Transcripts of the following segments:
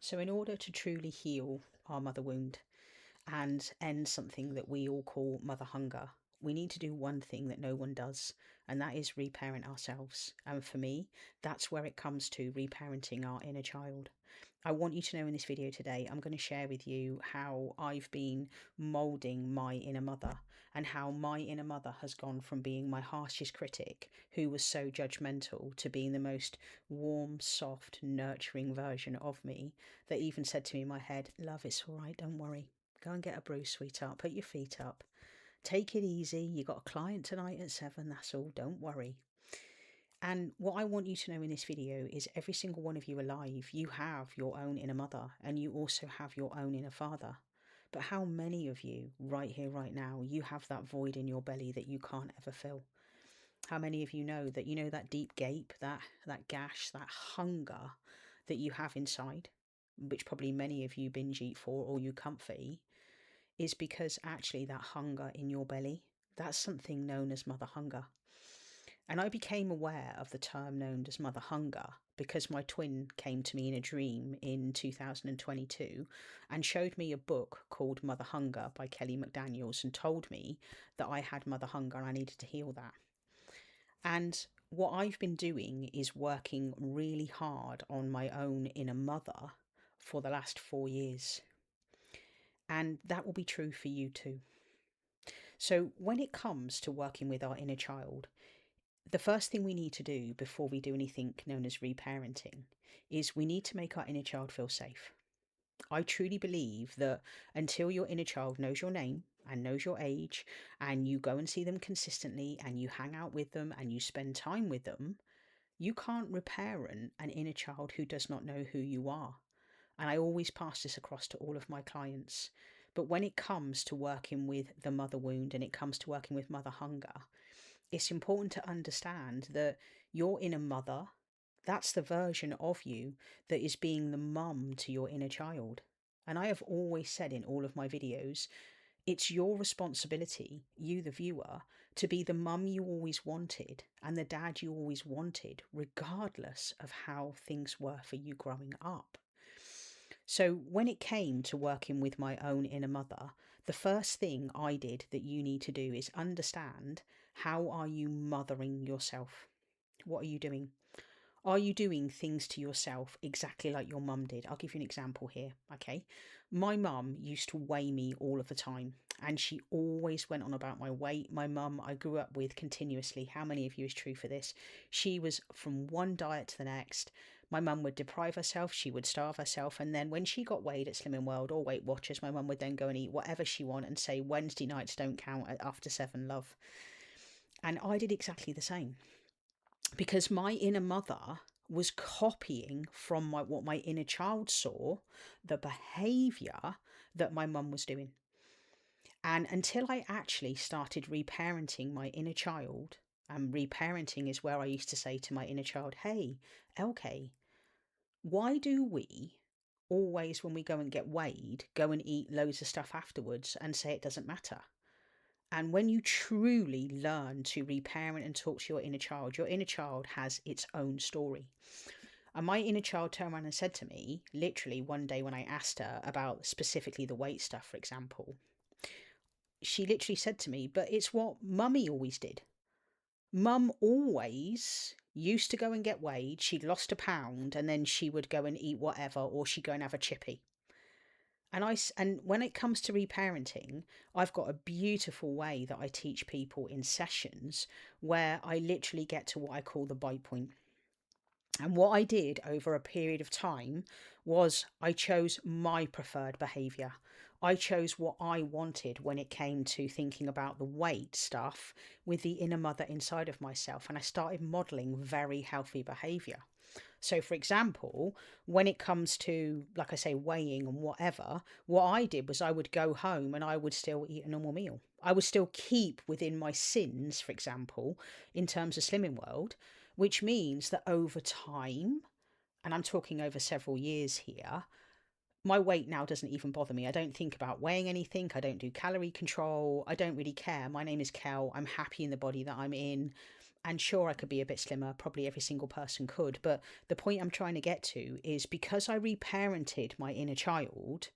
So, in order to truly heal our mother wound and end something that we all call mother hunger, we need to do one thing that no one does, and that is reparent ourselves. And for me, that's where it comes to reparenting our inner child. I want you to know in this video today, I'm going to share with you how I've been molding my inner mother and how my inner mother has gone from being my harshest critic, who was so judgmental, to being the most warm, soft, nurturing version of me that even said to me in my head, "Love, it's all right, don't worry. Go and get a brew, sweetheart. Put your feet up. Take it easy. You got a client tonight at 7. That's all. Don't worry." And what I want you to know in this video is every single one of you alive, you have your own inner mother and you also have your own inner father. But how many of you right here, right now, you have that void in your belly that you can't ever fill? How many of you know that deep gape, that gash, that hunger that you have inside, which probably many of you binge eat for or you comfort eat, is because actually that hunger in your belly, that's something known as mother hunger. And I became aware of the term known as mother hunger because my twin came to me in a dream in 2022 and showed me a book called Mother Hunger by Kelly McDaniels and told me that I had mother hunger and I needed to heal that. And what I've been doing is working really hard on my own inner mother for the last 4 years. And that will be true for you too. So when it comes to working with our inner child, the first thing we need to do before we do anything known as reparenting is we need to make our inner child feel safe. I truly believe that until your inner child knows your name and knows your age, and you go and see them consistently, and you hang out with them, and you spend time with them, you can't reparent an inner child who does not know who you are. And I always pass this across to all of my clients. But when it comes to working with the mother wound and it comes to working with mother hunger, it's important to understand that your inner mother, that's the version of you that is being the mum to your inner child. And I have always said in all of my videos, it's your responsibility, you the viewer, to be the mum you always wanted and the dad you always wanted, regardless of how things were for you growing up. So when it came to working with my own inner mother, the first thing I did that you need to do is understand, how are you mothering yourself? What are you doing? Are you doing things to yourself exactly like your mum did? I'll give you an example here, okay? My mum used to weigh me all of the time, and she always went on about my weight. My mum, I grew up with continuously. How many of you is true for this? She was from one diet to the next. My mum would deprive herself, she would starve herself, and then when she got weighed at Slimming World or Weight Watchers, my mum would then go and eat whatever she wanted and say, "Wednesday nights don't count after 7, love." And I did exactly the same because my inner mother was copying from what my inner child saw, the behavior that my mum was doing. And until I actually started reparenting my inner child, and reparenting is where I used to say to my inner child, "Hey, LK, why do we always, when we go and get weighed, go and eat loads of stuff afterwards and say it doesn't matter?" And when you truly learn to reparent and talk to your inner child has its own story. And my inner child turned around and said to me, literally one day when I asked her about specifically the weight stuff, for example, she literally said to me, "But it's what mummy always did. Mum always used to go and get weighed. She'd lost a pound and then she would go and eat whatever, or she'd go and have a chippy." And when it comes to reparenting, I've got a beautiful way that I teach people in sessions where I literally get to what I call the bite point. And what I did over a period of time was I chose my preferred behavior. I chose what I wanted when it came to thinking about the weight stuff with the inner mother inside of myself. And I started modeling very healthy behavior. So, for example, when it comes to, like I say, weighing and whatever, what I did was I would go home and I would still eat a normal meal. I would still keep within my sins, for example, in terms of Slimming World, which means that over time, and I'm talking over several years here, my weight now doesn't even bother me. I don't think about weighing anything. I don't do calorie control. I don't really care. My name is Kel. I'm happy in the body that I'm in. And sure, I could be a bit slimmer, probably every single person could, but the point I'm trying to get to is because I reparented my inner child,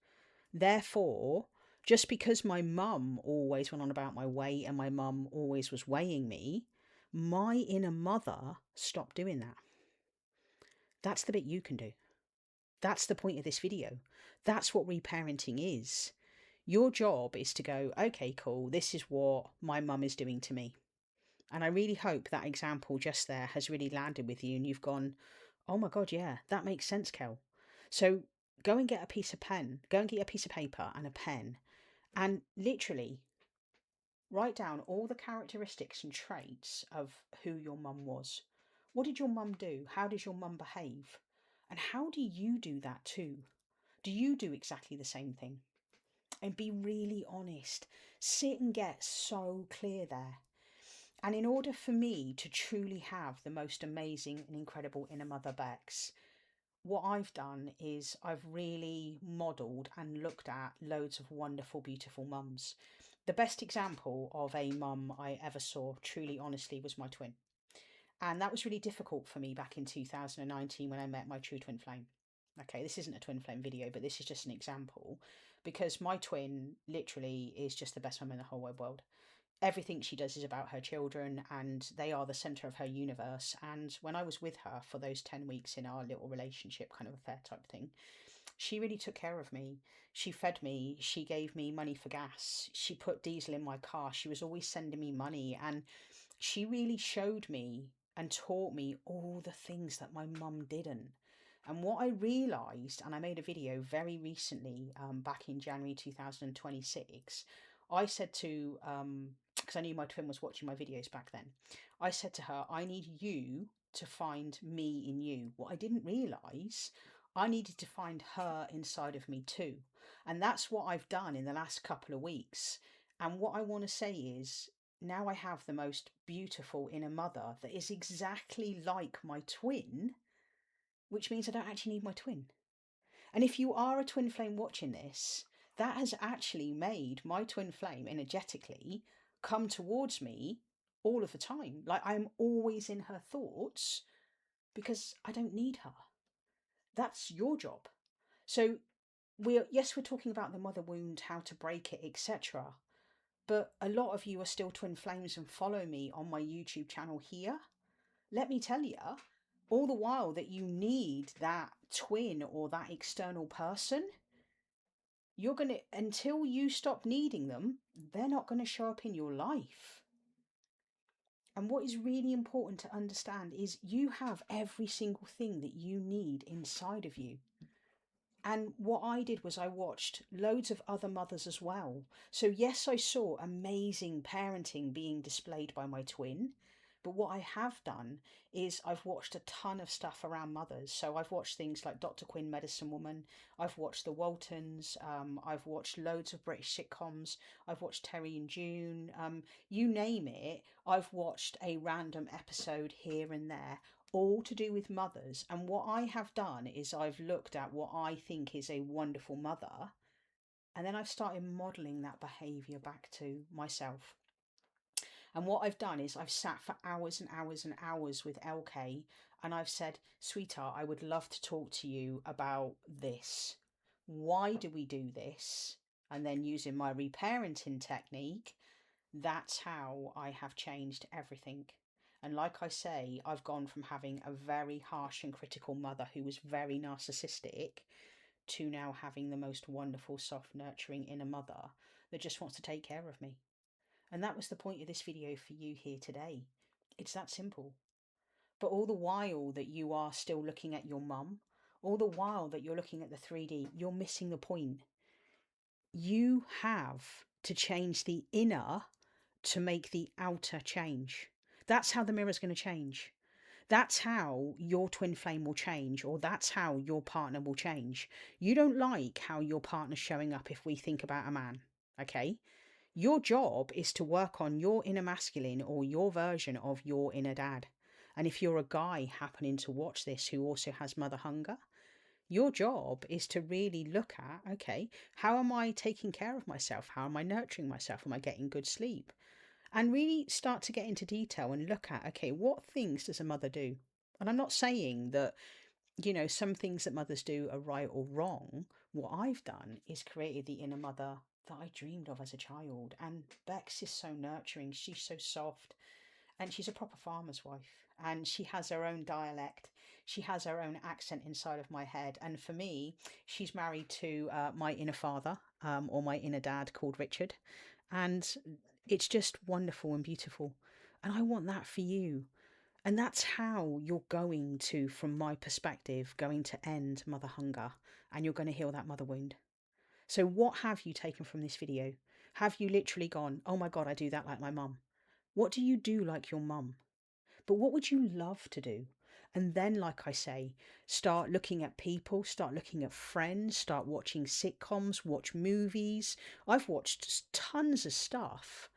therefore, just because my mum always went on about my weight and my mum always was weighing me, my inner mother stopped doing that. That's the bit you can do. That's the point of this video. That's what reparenting is. Your job is to go, okay, cool, this is what my mum is doing to me. And I really hope that example just there has really landed with you and you've gone, oh my God, yeah, that makes sense, Kel. So go and get a piece of paper and a pen and literally write down all the characteristics and traits of who your mum was. What did your mum do? How did your mum behave? And how do you do that too? Do you do exactly the same thing? And be really honest. Sit and get so clear there. And in order for me to truly have the most amazing and incredible inner mother Bex, what I've done is I've really modelled and looked at loads of wonderful, beautiful mums. The best example of a mum I ever saw, truly honestly, was my twin. And that was really difficult for me back in 2019 when I met my true twin flame. Okay, this isn't a twin flame video, but this is just an example because my twin literally is just the best mum in the whole wide world. Everything she does is about her children and they are the center of her universe. And when I was with her for those 10 weeks in our little relationship kind of affair type thing, she really took care of me. She fed me, she gave me money for gas, she put diesel in my car, she was always sending me money, and she really showed me and taught me all the things that my mum didn't. And what I realised, and I made a video very recently, back in January 2026, I said to, because I knew my twin was watching my videos back then, I said to her, I need you to find me in you. What I didn't realise, I needed to find her inside of me too. And that's what I've done in the last couple of weeks. And what I want to say is, now I have the most beautiful inner mother that is exactly like my twin, which means I don't actually need my twin. And if you are a twin flame watching this, that has actually made my twin flame energetically come towards me all of the time. Like I'm always in her thoughts because I don't need her. That's your job. So we're talking about the mother wound, how to break it, etc. But a lot of you are still twin flames and follow me on my YouTube channel here. Let me tell you, all the while that you need that twin or that external person, you're going to, until you stop needing them, they're not going to show up in your life. And what is really important to understand is you have every single thing that you need inside of you. And what I did was I watched loads of other mothers as well. So yes, I saw amazing parenting being displayed by my twin. But what I have done is I've watched a ton of stuff around mothers. So I've watched things like Dr. Quinn, Medicine Woman. I've watched The Waltons. I've watched loads of British sitcoms. I've watched Terry and June. You name it, I've watched a random episode here and there, all to do with mothers. And what I have done is I've looked at what I think is a wonderful mother, and then I've started modelling that behaviour back to myself. And what I've done is I've sat for hours and hours and hours with LK and I've said, sweetheart, I would love to talk to you about this. Why do we do this? And then using my reparenting technique, that's how I have changed everything. And like I say, I've gone from having a very harsh and critical mother who was very narcissistic to now having the most wonderful, soft, nurturing inner mother that just wants to take care of me. And that was the point of this video for you here today. It's that simple. But all the while that you are still looking at your mum, all the while that you're looking at the 3D, you're missing the point. You have to change the inner to make the outer change. That's how the mirror's going to change. That's how your twin flame will change, or that's how your partner will change. You don't like how your partner's showing up if we think about a man, okay? Your job is to work on your inner masculine or your version of your inner dad. And if you're a guy happening to watch this who also has mother hunger, your job is to really look at, okay, how am I taking care of myself? How am I nurturing myself? Am I getting good sleep? and really start to get into detail and look at, okay, what things does a mother do? And I'm not saying that, some things that mothers do are right or wrong. What I've done is created the inner mother that I dreamed of as a child. And Bex is so nurturing. She's so soft. And she's a proper farmer's wife. And she has her own dialect. She has her own accent inside of my head. And for me, she's married to my inner father, or my inner dad, called Richard. And it's just wonderful and beautiful. And I want that for you. And that's how you're going to, from my perspective, going to end mother hunger, and you're going to heal that mother wound. So what have you taken from this video? Have you literally gone, oh my God, I do that like my mum? What do you do like your mum? But what would you love to do? And then, like I say, start looking at people, start looking at friends, start watching sitcoms, watch movies. I've watched tons of stuff.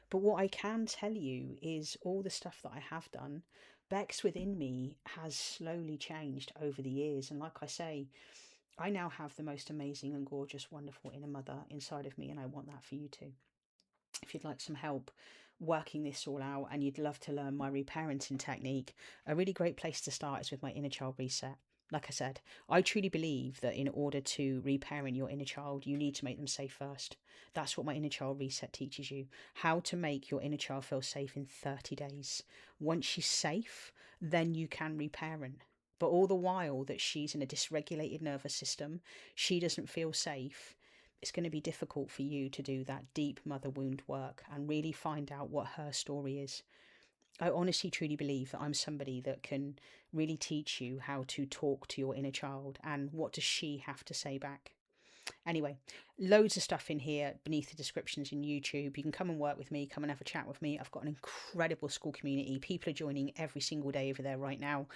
But what I can tell you is all the stuff that I have done, Bex within me has slowly changed over the years. And like I say, I now have the most amazing and gorgeous, wonderful inner mother inside of me, and I want that for you too. If you'd like some help working this all out and you'd love to learn my reparenting technique, a really great place to start is with my inner child reset. Like I said, I truly believe that in order to reparent your inner child, you need to make them safe first. That's what my inner child reset teaches you. How to make your inner child feel safe in 30 days. Once she's safe, then you can reparent. But all the while that she's in a dysregulated nervous system, she doesn't feel safe, it's going to be difficult for you to do that deep mother wound work and really find out what her story is. I honestly, truly believe that I'm somebody that can really teach you how to talk to your inner child and what does she have to say back. Anyway, loads of stuff in here beneath the descriptions in YouTube. You can come and work with me, come and have a chat with me. I've got an incredible school community. People are joining every single day over there right now,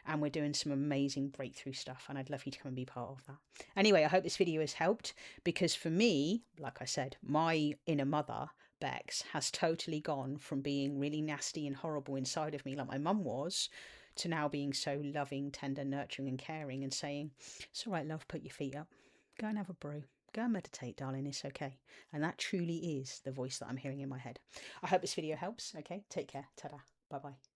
and we're doing some amazing breakthrough stuff, and I'd love you to come and be part of that. Anyway, I hope this video has helped, because for me, like I said, my inner mother, Bex, has totally gone from being really nasty and horrible inside of me like my mum was, to now being so loving, tender, nurturing and caring, and saying, it's all right, love, put your feet up. Go and have a brew. Go and meditate, darling. It's okay. And that truly is the voice that I'm hearing in my head. I hope this video helps. Okay, take care. Ta-da. Bye-bye.